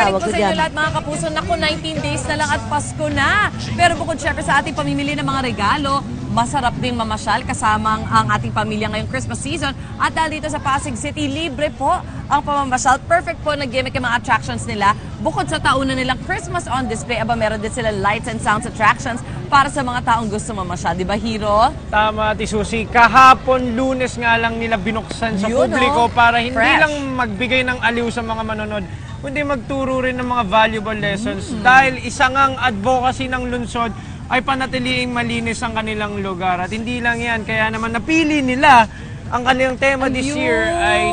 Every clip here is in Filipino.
Babalik tawag po ko sa inyo dyan. lahat mga kapuso. Naku, 19 days na lang at Pasko na. Pero bukod syempre sa ating pamimili ng mga regalo, masarap ding mamasyal kasamang ang ating pamilya ngayong Christmas season. At dahil dito sa Pasig City, libre po ang pamamasyal. Perfect po na gimmick yung mga attractions nila. Bukod sa taunan nilang Christmas on display, meron din sila lights and sounds attractions para sa mga taong gusto mamasyal. Di ba, Hero? Tama, Ate Susie. Kahapon, Lunes nga lang nila binuksan sa Yun, publiko para hindi fresh. lang magbigay ng aliw sa mga manonood, kundi magturo rin ng mga valuable lessons. Dahil isa ngang advocacy ng lungsod ay panatiliing malinis ang kanilang lugar. At hindi lang yan, kaya naman napili nila ang kanilang tema this year ay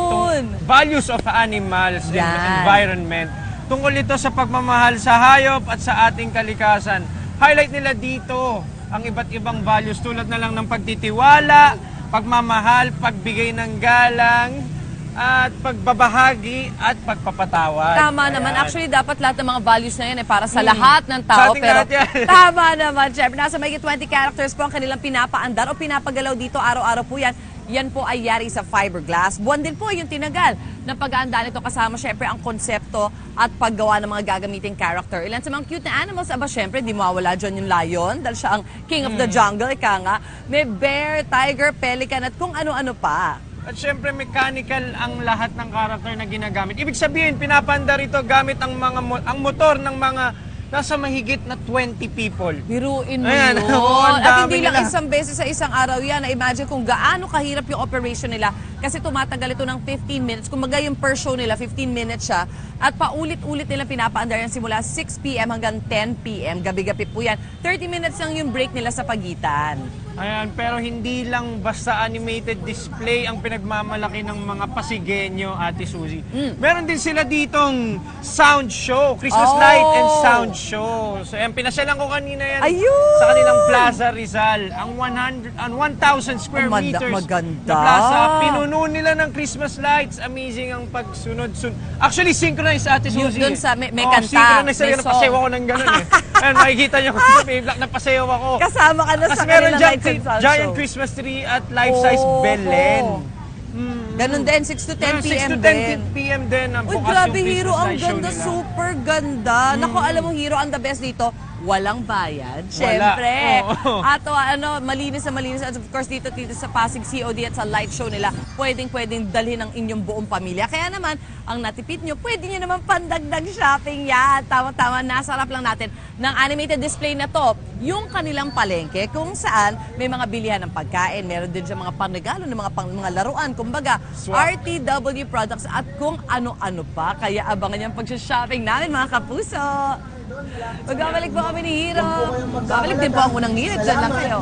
values of animals and environment. Tungkol ito sa pagmamahal sa hayop at sa ating kalikasan. Highlight nila dito ang iba't ibang values tulad na lang ng pagtitiwala, pagmamahal, pagbigay ng galang, at pagbabahagi at pagpapatawad. Tama naman. Actually, dapat lahat ng mga values na yan para sa lahat ng tao. Sa ating Pero lahat yan. tama naman, Chef. Nasa may 20 characters po ang kanilang pinapaandar o pinapagalaw dito araw-araw po yan. Yan po ay yari sa fiberglass. Buwan din po yung tinagal na pag-aandaan ito kasama syempre ang konsepto at paggawa ng mga gagamiting character. Ilan sa mga cute na animals, syempre di mawawala dyan yung lion dahil siya ang king of the jungle, ika nga. May bear, tiger, pelican at kung ano-ano pa. At syempre mechanical ang lahat ng character na ginagamit. Ibig sabihin, pinapandar ito gamit ang motor ng mga nasa mahigit na 20 people. Biruin mo Ayan, yun. ang At dami hindi lang nila. isang beses sa isang araw yan. Na-imagine kung gaano kahirap yung operation nila. Kasi tumatagal ito ng 15 minutes. Kung magay yung per show nila, 15 minutes siya. At paulit-ulit nila pinapaandar yan simula 6 p.m. hanggang 10 p.m. Gabi-gabi po yan. 30 minutes lang yung break nila sa pagitan. Ayan, pero hindi lang basta animated display ang pinagmamalaki ng mga Pasigenyo, Ate Susie. Meron din sila ditong sound show, Christmas light and sound show. So, ayan, pinasyalan ko kanina yan sa kanilang Plaza Rizal. Ang 1,000 square meters maganda. na plaza. Pinuno nila ng Christmas lights. Amazing ang pagsunod-sunod. Actually, synchronized, Ate Susie. Doon sa may kanta. Synchronized. May Napasayaw ako ng gano'n eh. Ayan, makikita niyo kung sa Payback, napasayaw ako. Kasama ka na sa kanilang lights and sound Giant show. Christmas tree at life-size Belen. Ganun din, 6 to 10 p.m. 6 to 10 din. p.m. din ang Uy, bukas grabe, yung Hero. Christmas Ang light show ganda. nila. Super ganda. Naku, alam mo, Hero, ang the best dito, walang bayad. Siyempre. Oo. At malinis na malinis. At of course, dito sa Pasig COD at sa light show nila, pwedeng dalhin ang inyong buong pamilya. Kaya naman, ang natipid nyo, pwede nyo naman pandagdag shopping yan. Tama-tama, nasarap lang natin ng animated display na to. Yung kanilang palengke, kung saan may mga bilihan ng pagkain, meron din siya mga panregalo ng mga laruan, kumbaga, RTW products at kung ano-ano pa. Kaya abangan yung pag-shopping namin, mga kapuso. Magbabalik po kami ni Hero. Babalik din po ang unang nilit. Diyan lang kayo.